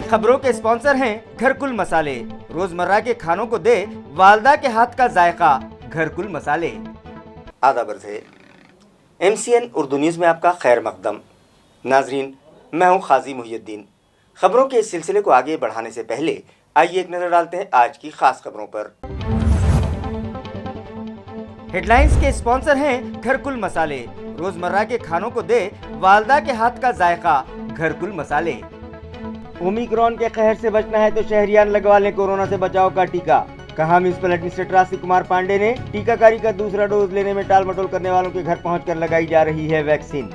खबरों के स्पॉन्सर हैं घरकुल मसाले। रोजमर्रा के खानों को दे वालदा के हाथ का जायका, घरकुल मसाले। आदाब है MCN उर्दू न्यूज़ में आपका खैर मकदम। नाजरीन, मैं हूं खाजी मुहियुद्दीन। खबरों के इस सिलसिले को आगे बढ़ाने से पहले आइए एक नजर डालते हैं आज की खास खबरों पर। हेडलाइंस के स्पॉन्सर हैं घरकुल मसाले। रोजमर्रा के खानों को दे वालदा के हाथ का जायका, घरकुल मसाले। ओमिक्रॉन के कहर से बचना है तो शहरियान लगवा लें कोरोना से बचाव का टीका, कहा म्युनिसिपल एडमिनिस्ट्रेटर आस्तिक कुमार पांडे ने। टीकाकारी का दूसरा डोज लेने में टाल मटोल करने वालों के घर पहुंचकर लगाई जा रही है वैक्सीन।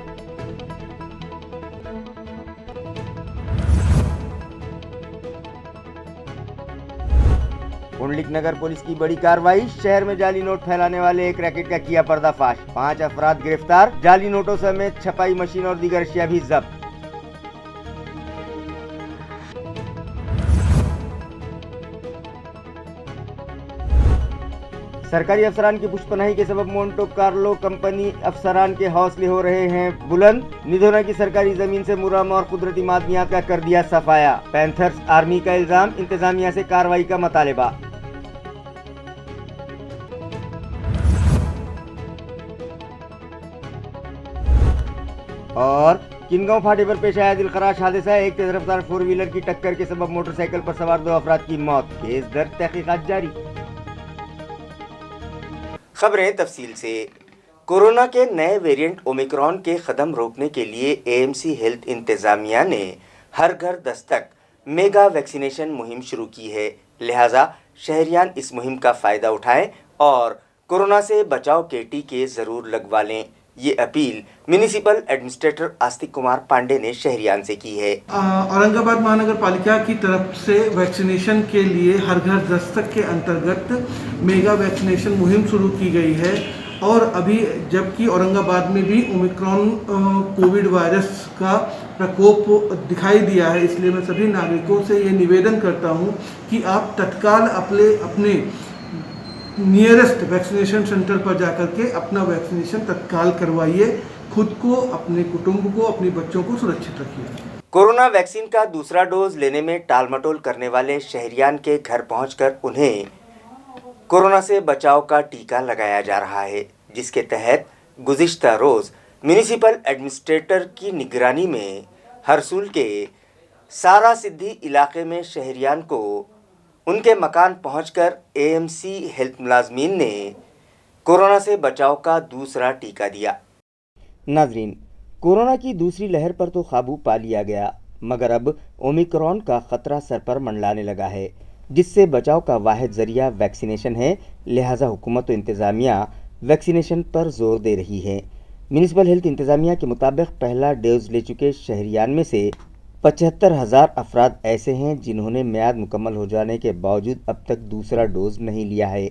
कुंडलिक नगर पुलिस की बड़ी कार्रवाई, शहर में जाली नोट फैलाने वाले एक रैकेट का किया पर्दाफाश। 5 अफराद गिरफ्तार, जाली नोटों समेत छपाई मशीन और दीगर अशिया भी जब्त। सरकारी अफसरान की पुष्पनाही के सबब मोन्टो कार्लो कंपनी अफसरान के हौसले हो रहे हैं बुलंद। निधोना की सरकारी जमीन से मुरम और कुदरती मादनियात का कर दिया सफाया। पैंथर्स आर्मी का इल्जाम, इंतजामिया से कार्रवाई का मुतालिबा। और किनगांव फाटे पर पेश आया दिलखराश हादसा, एक तेज रफ्तार 4 व्हीलर की टक्कर के सबब मोटरसाइकिल पर सवार 2 अफराद की मौत। केस दर्ज, तहकीकात जारी। खबरें तफसील से। कोरोना के नए वेरिएंट ओमिक्रॉन के कदम रोकने के लिए AMC हेल्थ इंतजामिया ने हर घर दस्तक मेगा वैक्सीनेशन मुहिम शुरू की है। लिहाजा शहरियान इस मुहिम का फायदा उठाएं और कोरोना से बचाव के टीके जरूर लगवा लें। ये appeal municipal administrator Astik Kumar Pandey ने शहरियान से की है। औरंगाबाद महानगर पालिका की तरफ से वैक्सीनेशन के लिए हर घर दस्तक के अंतर्गत मेगा वैक्सीनेशन मुहिम शुरू की गई है और अभी जबकि औरंगाबाद में भी ओमिक्रॉन कोविड वायरस का प्रकोप दिखाई दिया है, इसलिए मैं सभी नागरिकों से ये निवेदन करता हूँ कि आप तत्काल अपने नियरेस्ट वैक्सीनेशन सेंटर पर जाकर के अपना वैक्सीनेशन तत्काल करवाइए। खुद को, अपने कुटुंब को, अपने बच्चों को सुरक्षित रखिए। कोरोना वैक्सीन का दूसरा डोज लेने में टालमटोल करने वाले शहरियान के घर पहुंचकर उन्हें कोरोना से बचाव का टीका लगाया जा रहा है, जिसके तहत गुज़िश्ता रोज म्युनिसिपल एडमिनिस्ट्रेटर की निगरानी में हरसूल के सारा सिद्धि इलाके में शहरियान को उनके मकान पहुंचकर AMC हेल्थ मुलाजमीन ने कोरोना से बचाव का दूसरा टीका दिया। नाजरीन, कोरोना की दूसरी लहर पर तो काबू पा लिया गया, मगर अब ओमिक्रॉन का खतरा सर पर मंडलाने लगा है, जिससे बचाव का वाहिद जरिया वैक्सीनेशन है। लिहाजा हुकूमत व इंतज़ामिया वैक्सीनेशन पर जोर दे रही है। म्युनिसिपल हेल्थ इंतज़ामिया के मुताबिक पहला डोज ले चुके शहरियान में से 75,000 अफराद ऐसे हैं जिन्होंने मियाद मुकम्मल हो जाने के बावजूद अब तक दूसरा डोज नहीं लिया है।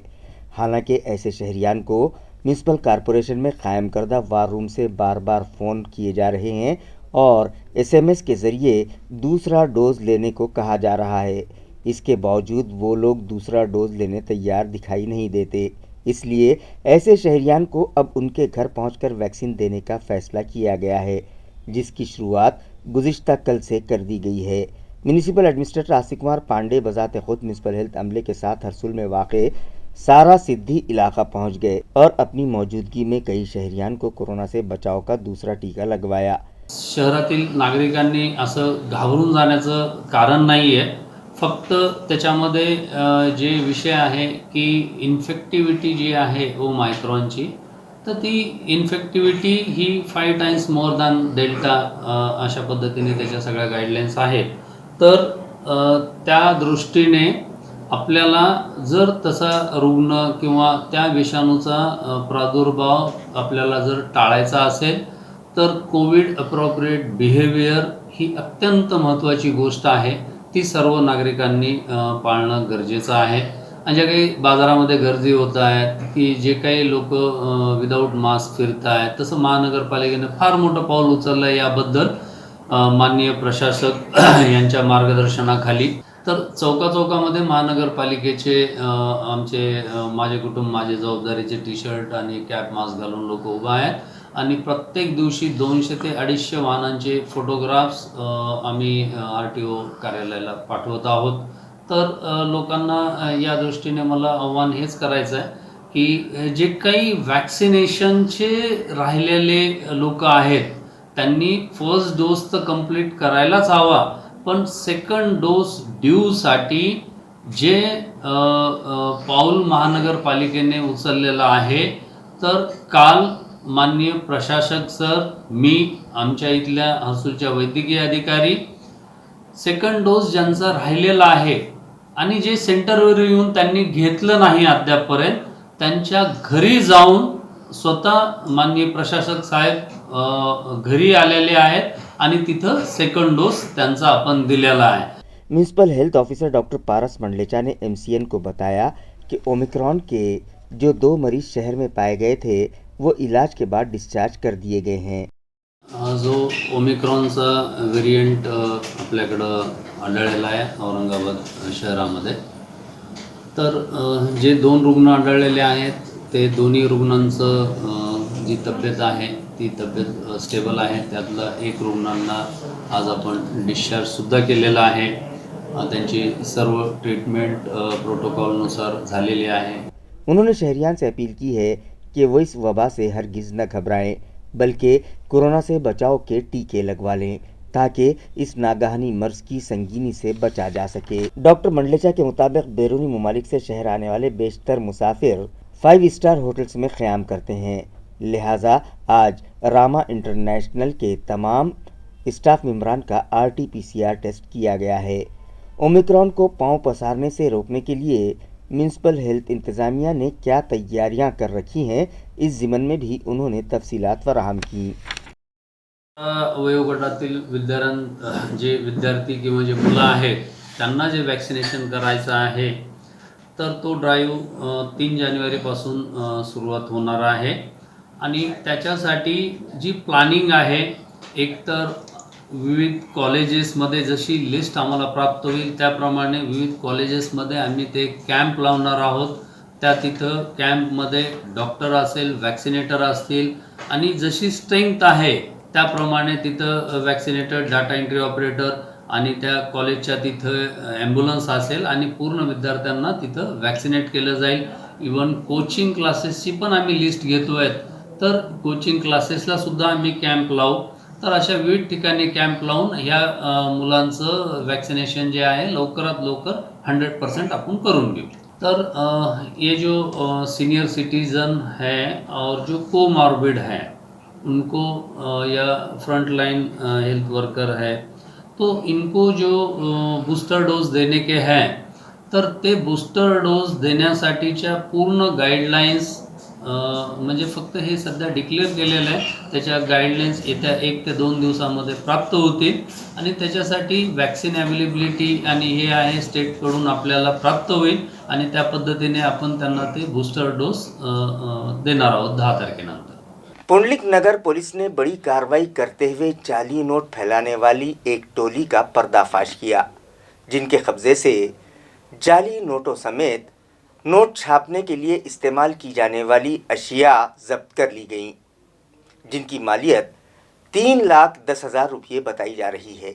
हालांकि ऐसे शहरियान को म्युनिसिपल कॉरपोरेशन में कायम करदा वार रूम से बार बार फ़ोन किए जा रहे हैं और SMS के ज़रिए दूसरा डोज लेने को कहा जा रहा है। इसके बावजूद वो लोग दूसरा डोज लेने तैयार दिखाई नहीं देते। इसलिए ऐसे शहरियान को अब उनके घर पहुंचकर वैक्सीन देने का फ़ैसला किया गया है, जिसकी शुरुआत गुज़िश्ता कल से कर दी गई है। म्युनिसिपल एडमिनिस्ट्रेटर आस्तिक कुमार पांडे बजाते खुद म्युनिसिपल हेल्थ अमले के साथ हरसूल में वाक़े सारा सिद्धि इलाका पहुंच गए और अपनी मौजूदगी में कई शहरियान को कोरोना से बचाव का दूसरा टीका लगवाया। शहरातील नागरिकांनी असं घाबरून जाण्याचं कारण नाही आहे, फक्त त्याच्यामध्ये जे विषय आहे की इन्फेक्टिव्हिटी जी आहे ओमायक्रॉनची, तर ती इन्फेक्टिव्हिटी ही 5 टाइम्स मोर दॅन डेल्टा अशा पद्धतीने त्याच्या सगळ्या गाईडलाईन्स आहेत। तर त्या दृष्टीने आपल्याला जर तसा रुग्ण किंवा त्या विषाणूचा प्रादुर्भाव आपल्याला जर टाळायचा असेल तर कोविड अप्रोप्रिएट बिहेवियर ही अत्यंत महत्त्वाची गोष्ट आहे, ती सर्व नागरिकांनी पाळणं गरजेचं आहे। आणि ज्या काही बाजारामध्ये गर्दी होत आहेत की जे काही लोक विदाऊट मास्क फिरत आहेत, तसं महानगरपालिकेने फार मोठं पाऊल उचललं आहे याबद्दल माननीय प्रशासक यांच्या मार्गदर्शनाखाली। तर चौकाचौकामध्ये महानगरपालिकेचे आमचे माझे कुटुंब माझी जबाबदारीचे टी-शर्ट आणि कॅप मास्क घालून लोक उभा आहेत आणि प्रत्येक दिवशी 200 ते 250 वाहनांचे फोटोग्राफ्स आम्ही RTO कार्यालयाला पाठवत आहोत. तर लोकांना या दृष्टीने मला आव्हान हेच करायचं आहे की जे काही वॅक्सिनेशनचे राहिलेले लोक आहेत त्यांनी फर्स्ट डोस तर कंप्लीट करायलाच हवा, पण सेकंड डोस ड्यूसाठी जे पाऊल महानगरपालिकेने उचललेलं आहे, तर काल माननीय प्रशासक सर, मी, आमच्या इथल्या हसूलच्या वैद्यकीय अधिकारी, सेकंड डोस ज्यांचा राहिलेला आहे आणि जे सेंटरवर येऊन त्यांनी घेतलं नाही अद्यापपर्यंत, त्यांच्या घरी जाऊन स्वतः माननीय प्रशासक साहेब घरी आलेले आहेत आणि तिथं सेकंड डोस त्यांचा आपण दिलेला आहे. म्यूनिसिपल हेल्थ ऑफिसर डॉक्टर पारस मंडलेचा ने MCN को बताया कि ओमिक्रॉन के जो 2 मरीज शहर में पाए गए थे वो इलाज के बाद डिस्चार्ज कर दिए गए हैं. जो ओमिक्रॉनचा व्हेरियंट आपल्याकडं आढळलेला आहे औरंगाबाद शहरामध्ये, तर जे 2 रुग्ण आढळलेले आहेत ते दोन्ही रुग्णांचं जी तब्येत आहे ती तब्येत स्टेबल आहे. त्यातला एक रुग्णांना आज आपण डिस्चार्जसुद्धा केलेला आहे. त्यांची सर्व ट्रीटमेंट प्रोटोकॉलनुसार झालेली आहे. उन्होंने शहरियान से अपील की है कि वो इस वबा से हरगिज़ न घबराएं, बल्कि कोरोना से बचाव के टीके लगवा लें ताकि इस नागहानी मर्ज की संगीनी से बचा जा सके. डॉक्टर मंडलेचा के मुताबिक बैरूनी ममालिक से शहर आने वाले बेशतर मुसाफिर 5 स्टार होटल्स में क़याम करते हैं, लिहाजा आज रामा इंटरनेशनल के तमाम स्टाफ मेंबरान का RT-PCR टेस्ट किया गया है. ओमिक्रॉन को पांव पसारने से रोकने के लिए म्यूनिसिपल हेल्थ इंतज़ामिया ने क्या तैयारियां कर रखी हैं, इस ज़िमन में भी उन्होंने तफसीलात फराहम की. वयोगटातील जे विद्यार्थी किंवा जे मुलं आहेत त्यांना जे वॅक्सिनेशन करायचं आहे, तर तो ड्राईव्ह 3 जानेवारीपासून सुरुवात होणार आहे. आणि त्याच्यासाठी जी प्लॅनिंग आहे, एकतर विविध कॉलेजेसमध्ये जशी लिस्ट आम्हाला प्राप्त होईल त्याप्रमाणे विविध कॉलेजेसमध्ये आम्ही ते कॅम्प लावणार आहोत. त्या तिथं कॅम्पमध्ये डॉक्टर असेल, वॅक्सिनेटर असतील आणि जशी स्ट्रेंथ आहे त्याप्रमाणे तिथं वॅक्सिनेटर, डाटा एंट्री ऑपरेटर आणि त्या कॉलेजच्या तिथं ॲम्ब्युलन्स असेल आणि पूर्ण विद्यार्थ्यांना तिथं वॅक्सिनेट केलं जाईल. इवन कोचिंग क्लासेसची पण आम्ही लिस्ट घेतो आहेत, तर कोचिंग क्लासेसला सुद्धा आम्ही कॅम्प लावू. तर अशा विविध ठिकाणी कॅम्प लावून ह्या मुलांचं वॅक्सिनेशन जे आहे लवकरात लवकर 100% आपण करून घेऊ. तर ये जो सीनियर सिटीज़न है और जो कोमॉर्बिड है उनको या फ्रंट लाइन हेल्थ वर्कर है, तो इनको जो बूस्टर डोज देने के हैं, तर ते बूस्टर डोज देण्यासाठीच्या पूर्ण गाईडलाईन्स म्हणजे फक्त हे सध्या डिक्लेअर केलेलं आहे, त्याच्या गाईडलाईन्स येत्या 1 ते 2 दिवसामध्ये प्राप्त होतील आणि त्याच्यासाठी वॅक्सिन अवेलेबिलिटी आणि हे आहे स्टेटकडून आपल्याला प्राप्त होईल आणि त्या पद्धतीने आपण त्यांना ते बूस्टर डोस देणार आहोत 10 तारखेनंतर. पुंडलिक नगर पुलिस ने बड़ी कार्रवाई करते हुए जाली नोट फैलाने वाली एक टोली का पर्दाफाश किया, जिनके कब्जे से जाली नोटों समेत नोट छापने के लिए इस्तेमाल की जाने वाली अशिया जब्त कर ली गईं, जिनकी मालियत 3,10,000 रुपये बताई जा रही है.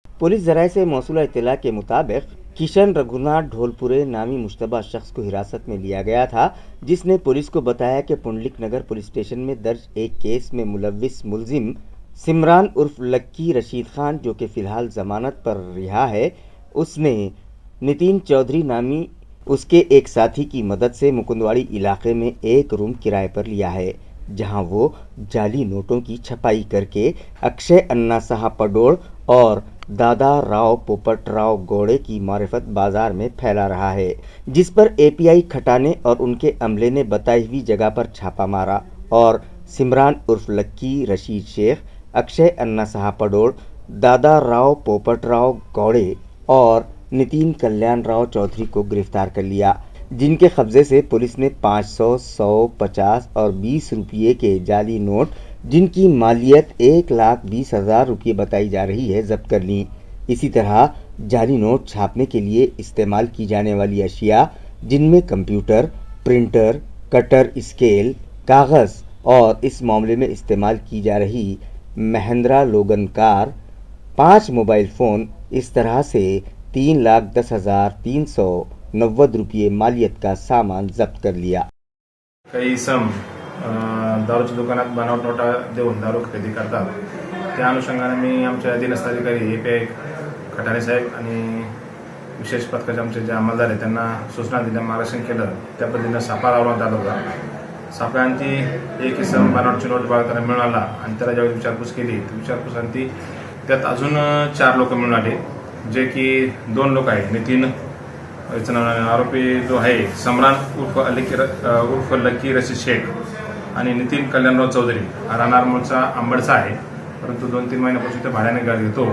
पुलिस ज़राए से मौसूला इत्तला के मुताबिक किशन रघुनाथ ढोलपुरे नामी मुश्तबा शख्स को हिरासत में लिया गया था, जिसने पुलिस को बताया कि पुंडलिक नगर पुलिस स्टेशन में दर्ज एक केस में मुलव्विस मुलजिम सिमरान उर्फ लक्की रशीद खान, जो कि फ़िलहाल ज़मानत पर रिहा है, उसने नितिन चौधरी नामी उसके एक साथी की मदद से मुकुंदवाड़ी इलाके में एक रूम किराए पर लिया है, जहां वो जाली नोटों की छपाई करके अक्षय अन्ना साहा पडोड़ और दादा राव पोपट राव गौड़े की मारिफत बाजार में फैला रहा है, जिस पर API खटाने और उनके अमले ने बताई हुई जगह पर छापा मारा और सिमरान उर्फ लक्की रशीद शेख, अक्षय अन्ना साहा पडोड़, दादा राव पोपट राव गौड़े और नितिन कल्याण राव चौधरी को गिरफ्तार कर लिया, जिनके कब्जे से पुलिस ने 500, 100, 50 और 20 रुपये के जाली नोट, जिनकी मालियत 1,20,000 रुपये बताई जा रही है, जब्त कर ली. इसी तरह जाली नोट छापने के लिए इस्तेमाल की जाने वाली अशिया, जिनमें कंप्यूटर, प्रिंटर, कटर, स्केल, कागज़ اور اس معاملے میں استعمال کی جا رہی مہندرا لوگن کار، 5 موبائل فون، اس طرح سے 3,10,390 روپये مالیت کا سامان ضبط کر لیا۔ काही इसम दारूच्या दुकानात बनावट नोटा देऊन दारू खरेदी करतात। त्या अनुषंगाने मी आमच्या अधीनस्थ अधिकारी API खटारे साहेब आणि विशेष पथकाचे आमचे जे अंमलदार आहेत त्यांना सूचना दिल्या, मार्गदर्शन केलं। त्या पद्धतीनं सापळा लावण्यात आला होता। सापळ्यांती एक इसम बनावटची नोट बाळगताना मिळून आला आणि त्याला ज्यावेळी विचारपूस केली तर विचारपूसांती त्यात अजून 4 लोक मिळून आले, जे की 2 लोक आहेत। नितीन आरोपी जो आहे सम्रान उर्फ लकी रशीद शेख आणि नितीन कल्याणराव चौधरी हा राहणार मूळचा अंबडचा आहे, परंतु 2-3 महिन्यापासून ते भाड्याने घर घेतो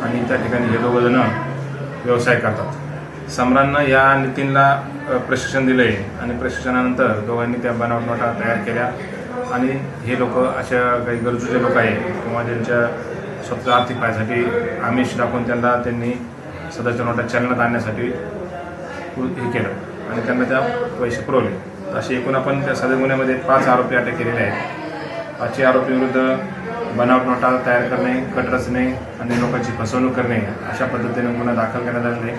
आणि त्या ठिकाणी हे दोघं जण व्यवसाय करतात। सम्राननं या नितीनला प्रशिक्षण दिले आणि प्रशिक्षणानंतर दोघांनी त्या बनावट नोटा तयार केल्या आणि हे लोक अशा काही गरजू जे लोक आहेत किंवा ज्यांच्या स्वतः आर्थिक फायद्यासाठी आमिष दाखवून त्यांनी सदरच्या नोटा चलनात आणण्यासाठी हे केलं आणि त्यांना त्या पैसे पुरवले। असे एकूण आपण त्या सदर गुन्ह्यामध्ये 5 आरोपी अटक केलेले आहेत। 5 आरोपींविरुद्ध बनावट नोटा तयार करणे, कट रचणे आणि लोकांची फसवणूक करणे अशा पद्धतीने गुन्हा दाखल करण्यात आलेले,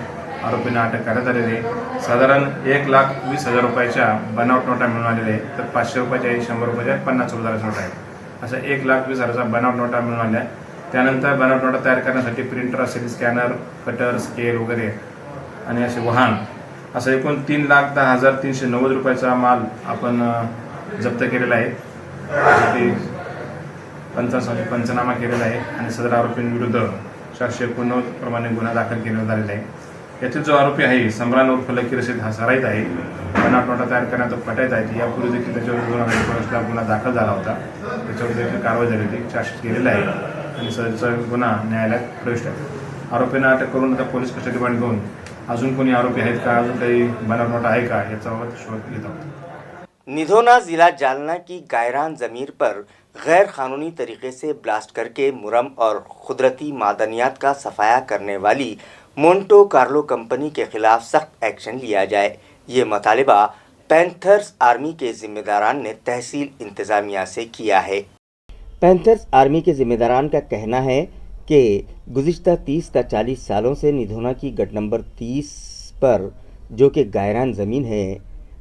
आरोपींना अटक करण्यात आलेली। साधारण 1,20,000 रुपयाच्या बनावट नोटा मिळून आलेल्या आहेत, तर 500 रुपयाच्या 100 रुपयाच्या 50 रुपयाच्या नोटा आहेत। अशा 1,20,000चा बनावट नोटा मिळून आल्या। त्यानंतर बनावट नोटा तयार करण्यासाठी प्रिंटर असेल, स्कॅनर, कटर, स्केल वगैरे आणि असे वाहन, असं एकूण 3,10,390 रुपयाचा माल आपण जप्त केलेला आहे। त्यासाठी पंचनामा केलेला आहे आणि सदर आरोपींविरुद्ध 489 प्रमाणे गुन्हा दाखल करण्यात आलेला आहे। यातील जो आरोपी आहे सम्रान उर्फ लकी रशीद हा सराईत आहे, बनावट नोटा तयार करण्यात पटाईत आहे। यापूर्वी देखील त्याच्यावर गुन्हा दाखल झाला होता, त्याच्यावर देखील कारवाई झालेली, चार्जशीट केलेला आहे आणि सदरचा गुन्हा न्यायालयात प्रविष्ट आहे। आरोपींना अटक करून आता पोलीस कस्टडीमध्ये घेऊन अजून कोणी आरोपी आहेत का, अजून काही बनावट नोटा आहे का, याचा शोध घेत आहोत। निधोना जिला जालना की गायरान ज़मीर पर गैर कानूनी तरीके से ब्लास्ट करके मुरम और कुदरती मादनियात का सफाया करने वाली मोन्टो कार्लो कंपनी के खिलाफ सख्त एक्शन लिया जाए, ये मुतालिबा पैंथर्स आर्मी के जिम्मेदारान ने तहसील इंतज़ामिया से किया है। पैंथर्स आर्मी के जिम्मेदारान का कहना है कि गुज़िश्ता 30 या 40 सालों से निधोना की गट नंबर 30 पर, जो कि गायरान ज़मीन है,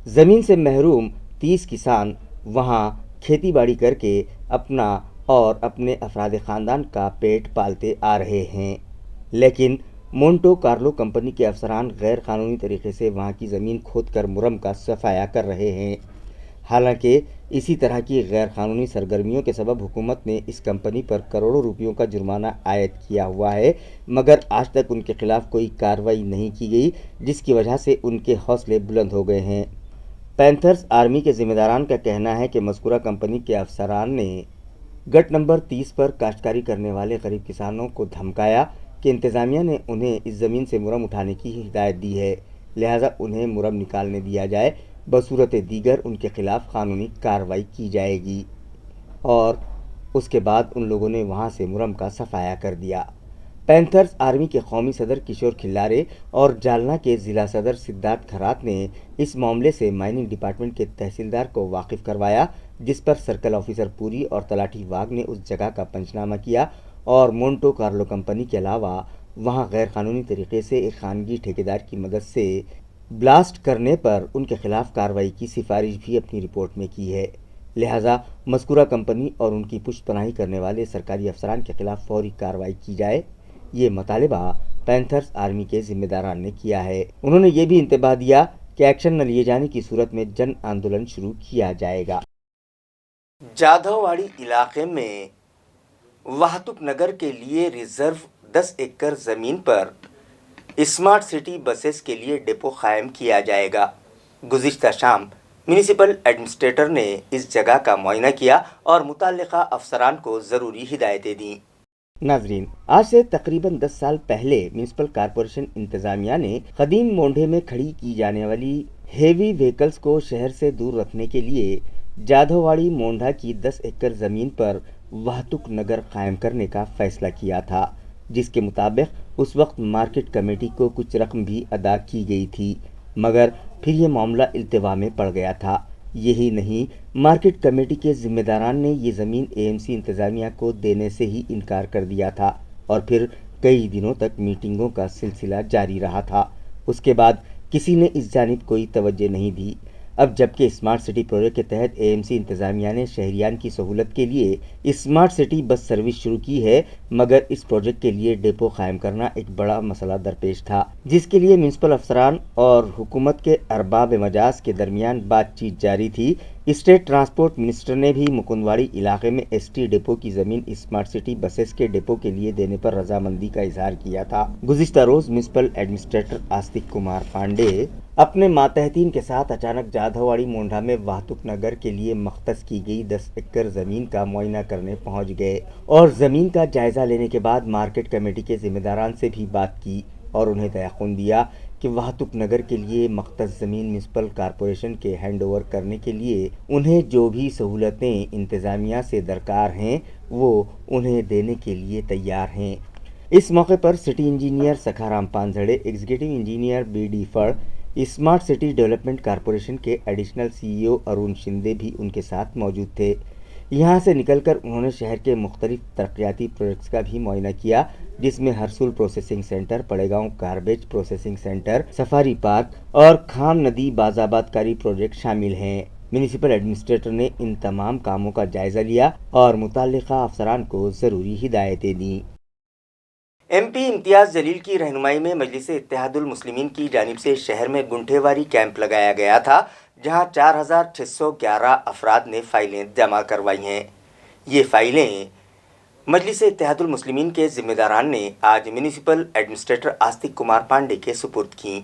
ज़मीन से महरूम 30 किसान वहाँ खेती बाड़ी करके अपना और अपने अफराद ख़ानदान का पेट पालते आ रहे हैं, लेकिन मोन्टो कार्लो कंपनी के अफसरान गैर कानूनी तरीके से वहाँ की ज़मीन खोद कर मुरम का सफाया कर रहे हैं। हालांकि इसी तरह की गैर कानूनी सरगर्मियों के सबब हुकूमत ने इस कंपनी पर करोड़ों रुपयों का जुर्माना आयद किया हुआ है, मगर आज तक उनके खिलाफ कोई कार्रवाई नहीं की गई, जिसकी वजह से उनके हौसले बुलंद हो गए हैं। पैंथर्स आर्मी के ज़िम्मेदारान का कहना है कि मज़कूरा कंपनी के अफसरान ने गट नंबर 30 पर काश्तकारी करने वाले गरीब किसानों को धमकाया कि इंतज़ामिया ने उन्हें इस ज़मीन से मुरम उठाने की हिदायत दी है, लिहाजा उन्हें मुरम निकालने दिया जाए, बसूरत दीगर उनके खिलाफ कानूनी कार्रवाई की जाएगी। और उसके बाद उन लोगों ने वहाँ से मुरम का सफाया कर दिया। पैंथर्स आर्मी के कौमी सदर किशोर खिल्लारे और जालना के ज़िला सदर सिद्धार्थ खरात ने इस मामले से माइनिंग डिपार्टमेंट के तहसीलदार को वाकिफ़ करवाया, जिस पर सर्कल ऑफिसर पुरी और तलाठी वाघ ने उस जगह का पंचनामा किया और मोन्टो कार्लो कंपनी के अलावा वहाँ गैर कानूनी तरीके से एक खानगी ठेकेदार की मदद से ब्लास्ट करने पर उनके खिलाफ कार्रवाई की सिफारिश भी अपनी रिपोर्ट में की है। लिहाजा मज़कूरा कंपनी और उनकी पुष्टपनाही करने वाले सरकारी अफसरान के खिलाफ फौरी कार्रवाई की जाए, ये मुतालिबा पैंथर्स आर्मी के ज़िम्मेदारान ने किया है। उन्होंने ये भी इंतबाह दिया कि एक्शन न लिए जाने की सूरत में जन आंदोलन शुरू किया जाएगा। जाधववाड़ी इलाके में वाहतुक नगर के लिए रिजर्व 10 एकड़ ज़मीन पर स्मार्ट सिटी बसेस के लिए डिपो कायम किया जाएगा। गुज़िश्ता शाम म्यूनिसिपल एडमिनिस्ट्रेटर ने इस जगह का मुआयना किया और मुतल्लिका अफसरान को ज़रूरी हिदायतें दी। नाजरीन, आज से तकरीबन 10 साल पहले म्यूनिसिपल कॉरपोरेशन इंतज़ामिया ने कदीम मोंढे में खड़ी की जाने वाली हेवी व्हीकल्स को शहर से दूर रखने के लिए जाधववाड़ी मोंढा की 10 एकड़ ज़मीन पर वाहतुक नगर कायम करने का फ़ैसला किया था, जिसके मुताबिक उस वक्त मार्केट कमेटी को कुछ रकम भी अदा की गई थी, मगर फिर ये मामला इल्तिवा में पड़ गया था, یہی نہیں، مارکیٹ کمیٹی کے ذمہ داران نے یہ زمین AMC انتظامیہ کو دینے سے ہی انکار کر دیا تھا اور پھر کئی دنوں تک میٹنگوں کا سلسلہ جاری رہا تھا۔ اس کے بعد کسی نے اس جانب کوئی توجہ نہیں دی۔ اب جبکہ اسمارٹ سٹی پروجیکٹ کے تحت AMC انتظامیہ نے شہریان کی سہولت کے لیے اسمارٹ سٹی بس سروس شروع کی ہے، مگر اس پروجیکٹ کے لیے ڈیپو قائم کرنا ایک بڑا مسئلہ درپیش تھا، جس کے لیے میونسپل افسران اور حکومت کے ارباب مجاز کے درمیان بات چیت جاری تھی۔ اسٹیٹ ٹرانسپورٹ منسٹر نے بھی مکندواڑی علاقے میں ST ڈیپو کی زمین اسمارٹ سٹی بسز کے ڈیپو کے لیے دینے پر رضامندی کا اظہار کیا تھا۔ گزشتہ روز میونسپل ایڈمنسٹریٹر آستک کمار پانڈے اپنے ماتحتین کے ساتھ اچانک جادھوواڑی مونڈھا میں واہتک نگر کے لیے مختص کی گئی 10 ایکڑ زمین کا معائنہ کرنے پہنچ گئے اور زمین کا جائزہ لینے کے بعد مارکیٹ کمیٹی کے ذمہ داران سے بھی بات کی اور انہیں تیقن دیا کہ واہتک نگر کے لیے مختص زمین میونسپل کارپوریشن کے ہینڈ اوور کرنے کے لیے انہیں جو بھی سہولتیں انتظامیہ سے درکار ہیں وہ انہیں دینے کے لیے تیار ہیں۔ اس موقع پر city engineer Sakharam Panzade, executive engineer BD Phad, smart city development corporation کے ایڈیشنل CEO ارون شندے بھی ان کے ساتھ موجود تھے۔ یہاں سے نکل کر انہوں نے شہر کے مختلف ترقیاتی پروجیکٹس کا بھی معائنہ کیا، جس میں ہرسول پروسیسنگ سینٹر، پڑے گاؤں garbage processing centre, safari park اور خام ندی بازآباد کاری پروجیکٹ شامل ہیں۔ میونسپل ایڈمنسٹریٹر نے ان تمام کاموں کا جائزہ لیا اور متعلقہ افسران کو ضروری ہدایتیں دیں۔ MP امتیاز جلیل کی رہنمائی میں مجلس اتحاد المسلمین کی جانب سے شہر میں گنٹھے واری کیمپ لگایا گیا تھا، جہاں 4611 افراد نے فائلیں جمع کروائی ہیں۔ یہ فائلیں مجلس اتحاد المسلمین کے ذمہ داران نے آج میونسپل ایڈمنسٹریٹر آستک کمار پانڈے کے سپرد کیں۔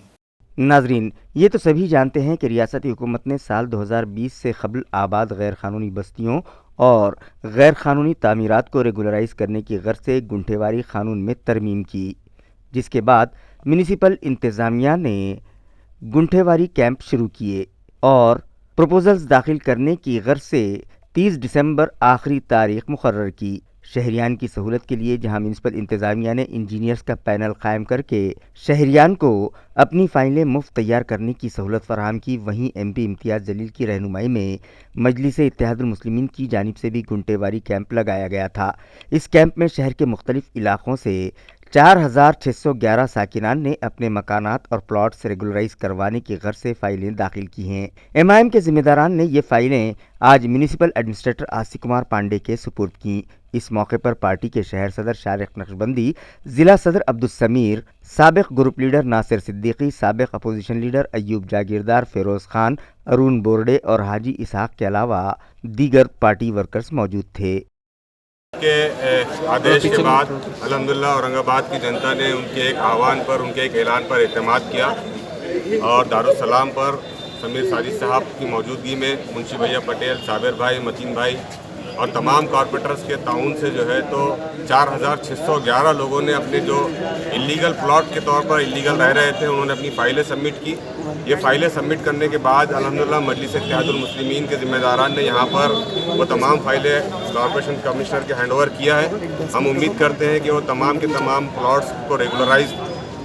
ناظرین، یہ تو سبھی جانتے ہیں کہ ریاستی حکومت نے سال 2020 سے قبل آباد غیر قانونی بستیوں اور غیر قانونی تعمیرات کو ریگولرائز کرنے کی غرض سے گنٹھے واری قانون میں ترمیم کی، جس کے بعد میونسپل انتظامیہ نے گنٹھے واری کیمپ شروع کیے اور پروپوزلز داخل کرنے کی غرض سے 30 دسمبر آخری تاریخ مقرر کی۔ شہریان کی سہولت کے لیے جہاں میونسپل انتظامیہ نے انجینئرز کا پینل قائم کر کے شہریان کو اپنی فائلیں مفت تیار کرنے کی سہولت فراہم کی، وہیں MP امتیاز جلیل کی رہنمائی میں مجلس اتحاد المسلمین کی جانب سے بھی گنٹے واری کیمپ لگایا گیا تھا۔ اس کیمپ میں شہر کے مختلف علاقوں سے 4611 ساکنان نے اپنے مکانات اور پلاٹس ریگولرائز کروانے کی غرض سے فائلیں داخل کی ہیں۔ MIM کے ذمہ داران نے یہ فائلیں آج میونسپل ایڈمنسٹریٹر آستک کمار پانڈے کے سپرد کیں۔ اس موقع پر پارٹی کے شہر صدر شارق نقشبندی، ضلع صدر عبدالسمیر، سابق گروپ لیڈر ناصر صدیقی، سابق اپوزیشن لیڈر ایوب جاگیردار، فیروز خان، ارون بورڈے اور حاجی اسحاق کے علاوہ دیگر پارٹی ورکرز موجود تھے۔ کے آدیش کے بعد الحمدللہ اورنگ آباد کی جنتا نے ان کے ایک آہوان پر، ان کے ایک اعلان پر اعتماد کیا اور دارالسلام پر سمیر ساجد صاحب کی موجودگی میں منشی بھیا پٹیل، صابر بھائی، متین بھائی اور تمام کارپوریٹرز کے تعاون سے جو ہے تو 4611 لوگوں نے اپنے جو اللیگل پلاٹ کے طور پر اللیگل رہ رہے تھے انہوں نے اپنی فائلیں سبمٹ کی۔ یہ فائلیں سبمٹ کرنے کے بعد الحمدللہ مجلس اتحاد المسلمین کے ذمہ داران نے یہاں پر وہ تمام فائلیں کارپوریشن کمشنر کے ہینڈ اوور کیا ہے۔ ہم امید کرتے ہیں کہ وہ تمام کے تمام پلاٹس کو ریگولرائز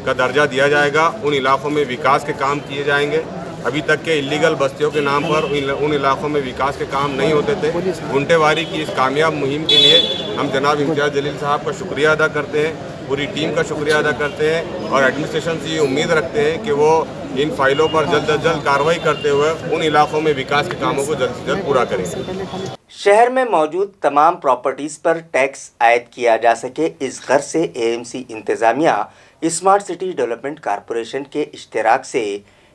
کا درجہ دیا جائے گا، ان علاقوں میں وکاس کے کام کیے جائیں گے۔ ابھی تک کے اللیگل بستیوں کے نام پر ان علاقوں میں وکاس کے کام نہیں ہوتے تھے۔ گھنٹے واری کی اس کامیاب مہم کے لیے ہم جناب امتیاز جلیل صاحب کا شکریہ ادا کرتے ہیں، پوری ٹیم کا شکریہ ادا کرتے ہیں اور ایڈمنسٹریشن سے یہ امید رکھتے ہیں کہ وہ ان فائلوں پر جلد از جلد کارروائی کرتے ہوئے ان علاقوں میں وکاس کے کاموں کو جلد سے جلد پورا کریں گے۔ شہر میں موجود تمام پراپرٹیز پر ٹیکس عائد کیا جا سکے، اس غرض سے AMC انتظامیہ اسمارٹ سٹی ڈیولپمنٹ کارپوریشن کے اشتراک سے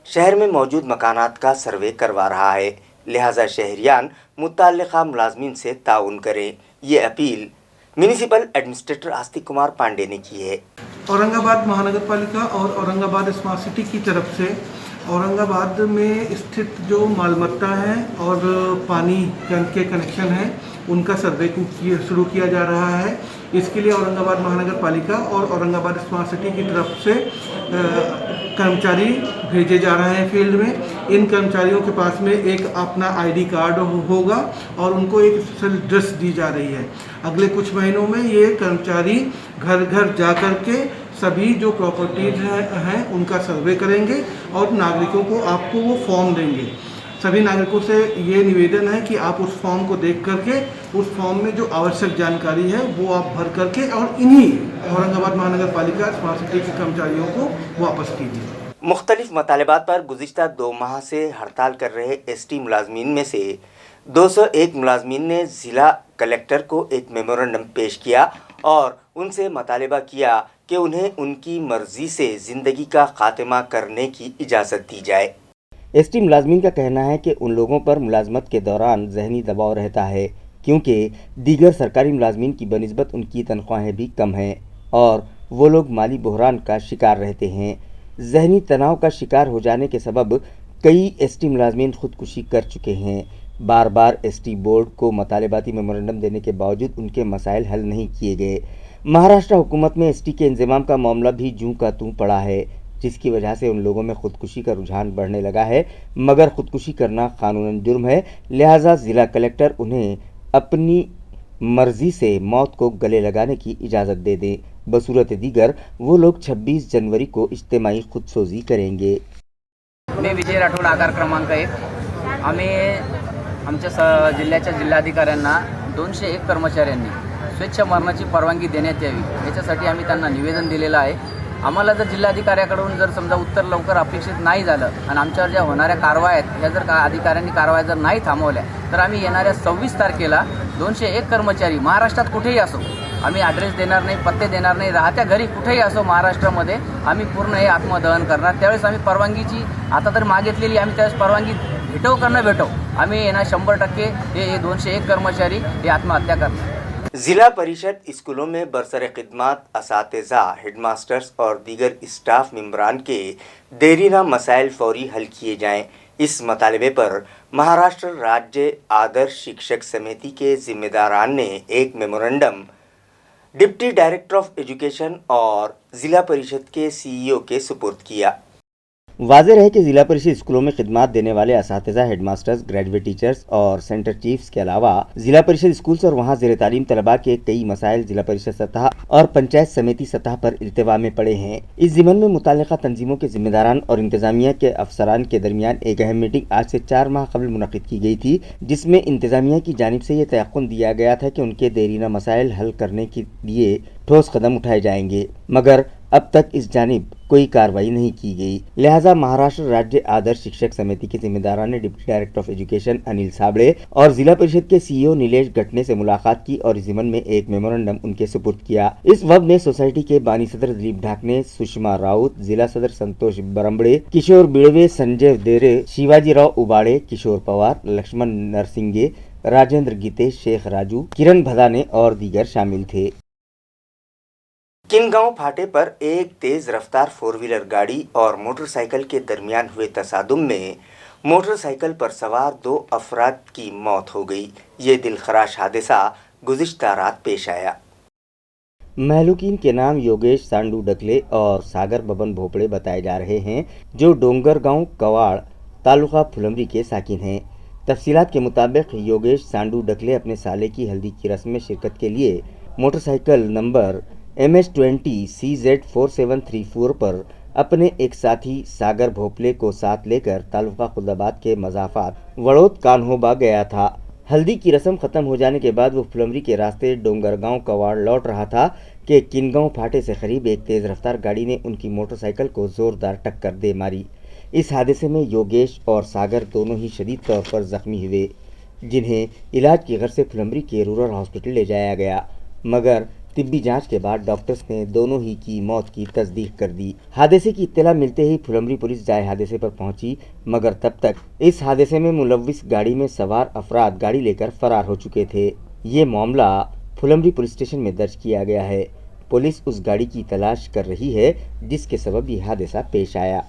شہر میں موجود مکانات کا سروے کروا رہا ہے، لہذا شہریان متعلقہ ملازمین سے تعاون کریں۔ یہ appeal municipal administrator Astik Kumar Pandey نے کی ہے۔ اورنگ آباد مہانگر پالیکا اور اورنگ آباد اسمارٹ سٹی کی طرف سے اورنگ آباد میں استھت جو مالمتا ہیں اور پانی کے کنیکشن ہیں ان کا سروے شروع کیا جا رہا ہے۔ اس کے لیے اورنگ آباد مہانگر پالیکا اور اورنگ آباد اسمارٹ سٹی کی طرف سے کرمچاری بھیجے جا رہے ہیں فیلڈ میں۔ ان کرمچاریوں کے پاس میں ایک اپنا ID کارڈ ہوگا اور ان کو ایک اسپیشل ڈریس دی جا رہی ہے۔ اگلے کچھ مہینوں میں یہ کرمچاری گھر گھر جا کر کے سبھی جو پراپرٹیز ہیں ان کا سروے کریں گے اور ناگرکوں کو آپ کو وہ فارم دیں گے۔ सभी नागरिकों से ये निवेदन है कि आप उस फॉर्म को देख करके उस फॉर्म में जो आवश्यक जानकारी है वो आप भर करके और इन्हीं औरंगाबाद महानगर पालिका स्मार्ट सिटी के कर्मचारियों को वापस कीजिए। मुख्तलिफ मतालिबात पर गुज़िश्ता 2 माह से हड़ताल कर रहे ST मुलाजमीन में से 201 मुलाजमीन ने ज़िला कलेक्टर को एक मेमोरेंडम पेश किया और उनसे मतालिबा किया कि उन्हें उनकी मर्जी से ज़िंदगी का खात्मा करने की इजाज़त दी जाए। ST मुलाजमीन का कहना है कि उन लोगों पर मुलाजमत के दौरान जहनी दबाव रहता है क्योंकि दीगर सरकारी मुलाजमीन की बनिस्बत उनकी तनख्वाहें भी कम हैं और वो लोग माली बहरान का शिकार रहते हैं। जहनी तनाव का शिकार हो जाने के सबब कई ST मुलाजमीन खुदकुशी कर चुके हैं। बार बार ST बोर्ड को मतालिबाती मेमोरेंडम देने के बावजूद उनके मसाइल हल नहीं किए गए। महाराष्ट्र हुकूमत में ST के इंतजाम का मामला भी जूं का तूं पड़ा है, जिसकी वजह से उन लोगों में खुदकुशी का रुझान बढ़ने लगा है, मगर खुदकुशी करना कानूनन जुर्म है, लिहाजा ज़िला कलेक्टर उन्हें अपनी मर्जी से मौत को गले लगाने की इजाज़त दे दें। बसूरत दीगर वो लोग 26 जनवरी को इज्तिमाई खुदसोजी करेंगे। मी विजय राठोड, आकार क्रमांक 1। आम्ही आमच्या जिल्ह्याच्या जिल्हाधिकाऱ्यांना 201 कर्मचाऱ्यांनी स्वेच्छ मरणाची परवानगी देण्यात यावी याच्यासाठी आम्ही त्यांना निवेदन दिलेलं आहे। आम्हाला जर जिल्हाधिकाऱ्याकडून जर समजा उत्तर लवकर अपेक्षित नाही झालं आणि आमच्यावर ज्या होणाऱ्या कारवाया आहेत ह्या जर अधिकाऱ्यांनी कारवाया जर नाही थांबवल्या तर आम्ही येणाऱ्या 26 तारखेला 201 कर्मचारी महाराष्ट्रात कुठेही असो, आम्ही ॲड्रेस देणार नाही, पत्ते देणार नाही, राहत्या घरी कुठेही असो महाराष्ट्रामध्ये आम्ही पूर्ण हे आत्मदहन करणार। त्यावेळेस आम्ही परवानगीची आता तर मागितलेली, आम्ही त्यावेळेस परवानगी भेटो का न भेटो आम्ही येणार 100% हे 201 कर्मचारी हे आत्महत्या करणार। ज़िला परिषद स्कूलों में बरसर खिदमत असातिज़ा, हेडमास्टर्स और दीगर स्टाफ मेंबरान के देरीना मसाइल फौरी हल किए जाएं। इस मतालबे पर महाराष्ट्र राज्य आदर्श शिक्षक समिति के जिम्मेदारान ने एक memorandum deputy director of education और ज़िला परिषद के CEO के सुपुर्द किया। वाज़ेह रहे कि ज़िला परिषद स्कूलों में खिदमत देने वाले असातिज़ा, हेडमास्टर्स, ग्रेजुएट टीचर्स और सेंटर चीफ्स के अलावा ज़िला परिषद स्कूल्स और वहाँ ज़ेर तालीम तलबा के कई मसाइल ज़िला परिषद सतह और पंचायत समिति सतह पर इल्तिवा में पड़े हैं। इस ज़िम्मन में मुतालिका तंजीमों के ज़िम्मेदारान और इंतज़ामिया के अफसरान के दरमियान एक अहम मीटिंग आज से 4 माह कबल मुनक़िद की गई थी, जिसमें इंतज़ामिया की जानिब से ये तयक़्क़ुन दिया गया था कि उनके देरीना मसाइल हल करने के लिए ठोस कदम उठाए जाएंगे, मगर अब तक इस जानिब कोई कार्रवाई नहीं की गई। लिहाजा महाराष्ट्र राज्य आदर्श शिक्षक समिति के जिम्मेदारान ने deputy director of education Anil Sabade और जिला परिषद के CEO नीलेश गटने से मुलाकात की और इस ज़िम्मन में एक मेमोरेंडम उनके सुपुर्द किया। इस वक्त में सोसाइटी के बानी सदर दिलीप ढाकने, सुषमा राउत, जिला सदर संतोष बरमबड़े, किशोर बिड़वे, संजय देरे, शिवाजी राव उबाड़े, किशोर पवार, लक्ष्मण नरसिंगे, राजेंद्र गीते, शेख राजू, किरण भदाने और दीगर शामिल थे। किनगांव फाटे पर एक तेज रफ्तार 4 व्हीलर गाड़ी और मोटरसाइकिल के दरमियान हुए तसादुम में मोटरसाइकिल पर सवार 2 अफराद की मौत हो गई। ये दिलखराश हादसा गुज़िश्ता रात पेश आया। महलूकीन के नाम योगेश सांडू डकले और सागर बबन भोपड़े बताए जा रहे हैं, जो डोंगर गांव कवाड़ तालुका फुलमरी के साकिन हैं। तफसीलात के मुताबिक योगेश सांडू डकले अपने साले की हल्दी की रस्म में शिरकत के लिए मोटरसाइकिल नंबर MS-20 CZ4734 पर अपने एक साथी सागर भोपले को साथ लेकर तालुका खुदाबाद के मज़ाफात वड़ोद कान्होबा गया था। हल्दी की रस्म ख़त्म हो जाने के बाद वो फुलमरी के रास्ते डोंगरगांव कवाड़ लौट रहा था कि किनगांव फाटे से करीब एक तेज़ रफ्तार गाड़ी ने उनकी मोटरसाइकिल को ज़ोरदार टक्कर दे मारी। इस हादसे में योगेश और सागर दोनों ही शदीद तौर पर ज़ख्मी हुए, जिन्हें इलाज की गर्ज से फुलमरी के रूरल हॉस्पिटल ले जाया गया, मगर तिब्बी जांच के बाद डॉक्टर्स ने दोनों ही की मौत की तस्दीक कर दी। हादसे की इत्तला मिलते ही फुलमरी पुलिस जाए हादसे पर पहुंची, मगर तब तक इस हादसे में मुलव्विस गाड़ी में सवार अफराद गाड़ी लेकर फरार हो चुके थे। ये मामला फुलमरी पुलिस स्टेशन में दर्ज किया गया है। पुलिस उस गाड़ी की तलाश कर रही है जिसके सबब ये हादसा पेश आया।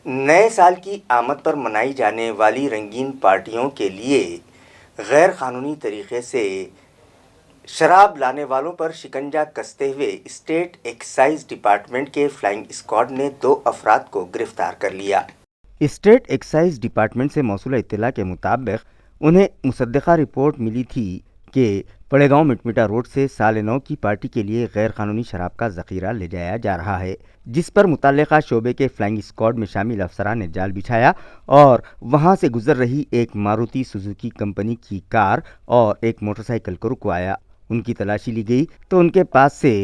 नए साल की आमद पर मनाई जाने वाली रंगीन पार्टियों के लिए गैर कानूनी तरीके से शराब लाने वालों पर शिकंजा कसते हुए स्टेट एक्साइज डिपार्टमेंट के फ्लाइंग स्क्वाड ने 2 अफराद को गिरफ्तार कर लिया। स्टेट एक्साइज डिपार्टमेंट से मौसूला इत्तला के मुताबिक उन्हें मुसद्दक़ा रिपोर्ट मिली थी कि पड़ेगांव मिटमिटा रोड से 9:30 की पार्टी के लिए गैर कानूनी शराब का जखीरा ले जाया जा रहा है, जिस पर मुतल्लिका शोबे के फ्लाइंग स्क्वाड में शामिल अफसरान ने जाल बिछाया और वहां से गुजर रही एक मारुति सुजुकी कंपनी की कार और एक मोटरसाइकिल को रुकवाया। उनकी तलाशी ली गई तो उनके पास से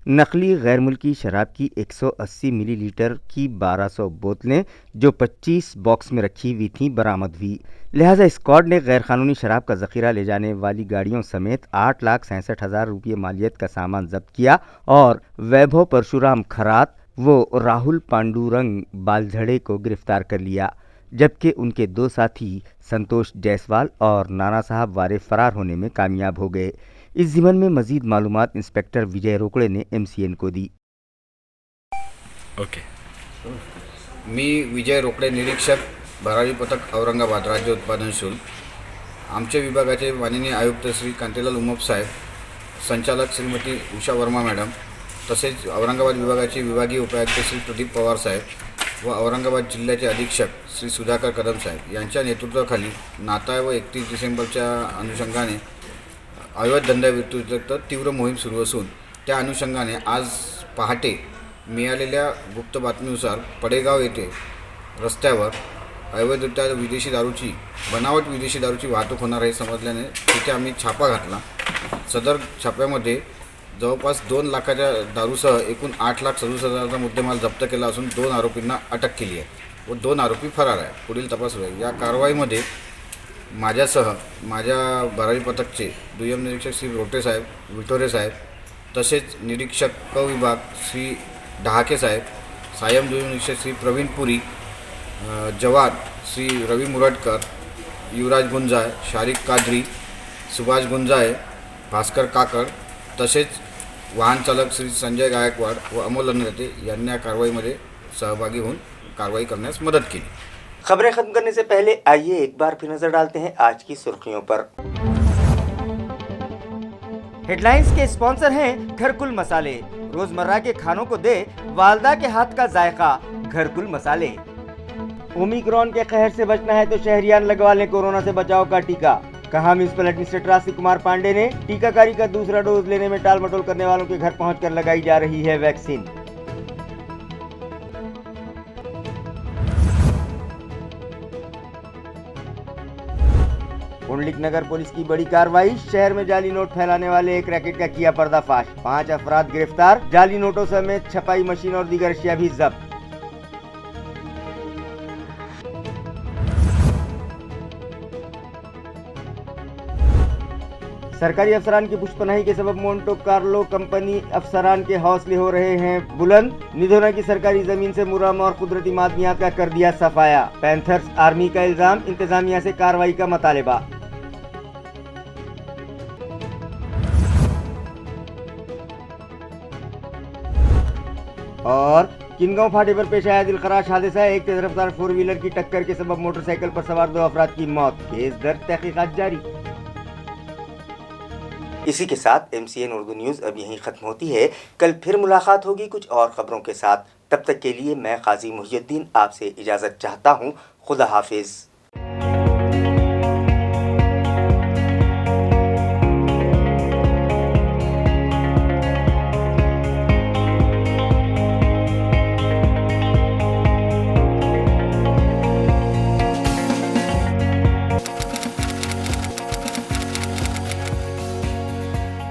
नकली गैर मुल्की शराब की 180 मिलीलीटर की 1200 बोतलें जो 25 बॉक्स में रखी हुई थीं बरामद हुई। लिहाजा स्क्वाड ने गैर कानूनी शराब का जखीरा ले जाने वाली गाड़ियों समेत 8,67,000 रुपये मालियत का सामान जब्त किया और वैभव परशुराम खरात वो राहुल पांडुरंग बालझड़े को गिरफ्तार कर लिया, जबकि उनके 2 साथी संतोष जायसवाल और नाना साहब वारे फरार होने में कामयाब हो गए। इस ज़िम्मन में मजीद मालूमात इंस्पेक्टर विजय रोकड़े ने MCN को दी। ओके, मी विजय रोकडे, निरीक्षक भरारी पथक औरंगाबाद, राज्य उत्पादन शुल्क. आमच्या विभागाचे माननीय आयुक्त श्री कांतीलाल उमप साहेब, संचालक श्रीमती उषा वर्मा मॅडम, तसेच औरंगाबाद विभागाचे विभागीय उपायुक्त श्री प्रदीप पवार साहेब व औरंगाबाद जिल्ह्याचे अधीक्षक श्री सुधाकर कदम साहेब यांच्या नेतृत्वाखाली नाताळ व 31 डिसेंबरच्या अनुषंगाने अवैध धंद्याविरुद्ध तीव्र मोहीम सुरू असून त्या अनुषंगाने आज पहाटे मिळालेल्या गुप्त बातमीनुसार पडेगाव येथे रस्त्यावर अवैधरित्या विदेशी दारूची बनावट विदेशी दारूची वाहतूक होणार आहे समजल्याने तिथे आम्ही छापा घातला. सदर छाप्यामध्ये जवळपास 2 लाखाच्या दारूसह एकूण 8,67,000चा मुद्देमाल जप्त केला असून 2 आरोपींना अटक केली आहे व 2 आरोपी फरार आहे. पुढील तपास सुरू आहे. या कारवाईमध्ये माझ्यासह माझ्या भरारी पथकचे दुय्यम निरीक्षक श्री रोटे साहेब, विठोरे साहेब, तसेच निरीक्षक क विभाग श्री ढहाके साहेब, सायम दुय्यम निरीक्षक श्री प्रवीण पुरी, जवान श्री रवी मुरडकर, युवराज गुंजाय, शारिक कादरी, सुभाष गुंजाय, भास्कर काकड, तसेच वाहन चालक श्री संजय गायकवाड व अमोल अनरते यांनी या कारवाईमध्ये सहभागी होऊन कारवाई करण्यास मदत केली. खबरें खत्म करने से पहले आइए एक बार फिर नजर डालते हैं आज की सुर्खियों पर। हेडलाइंस के स्पॉन्सर हैं घरकुल मसाले। रोजमर्रा के खानों को दे वालदा के हाथ का जायका, घरकुल मसाले। ओमिक्रॉन के कहर से बचना है तो शहरियान लगवा लें कोरोना से बचाव का टीका, कहा म्युनिसिपल एडमिनिस्ट्रेटर आसिफ कुमार पांडे ने। टीकाकारी का दूसरा डोज लेने में टाल मटोल करने वालों के घर पहुंचकर लगाई जा रही है वैक्सीन। कुंडलिक नगर पुलिस की बड़ी कार्रवाई, शहर में जाली नोट फैलाने वाले एक रैकेट का किया पर्दाफाश, 5 अफराद गिरफ्तार, जाली नोटों समेत छपाई मशीन और दीगर अशिया भी जब्त। सरकारी अफसरान की पुष्पनाही के सबब मोन्टो कार्लो कंपनी अफसरान के हौसले हो रहे हैं बुलंद। निधोना की सरकारी जमीन से मुरम और कुदरती मादनियात का कर दिया सफाया, पैंथर्स आर्मी का इल्जाम, इंतजामिया से कार्रवाई का मुतालिबा। और किनगांव फाटे पर पेश आया दिलखराश हादसा, एक तेज रफ्तार 4 व्हीलर की टक्कर के सबब मोटरसाइकिल पर सवार 2 अफराद की मौत, केस दर्ज, तहकीकात जारी। इसी के साथ MCN उर्दू न्यूज़ अब यहीं ख़त्म होती है। कल फिर मुलाकात होगी कुछ और ख़बरों के साथ। तब तक के लिए मैं काजी मुहियुद्दीन आपसे इजाज़त चाहता हूँ। खुदा हाफिज़।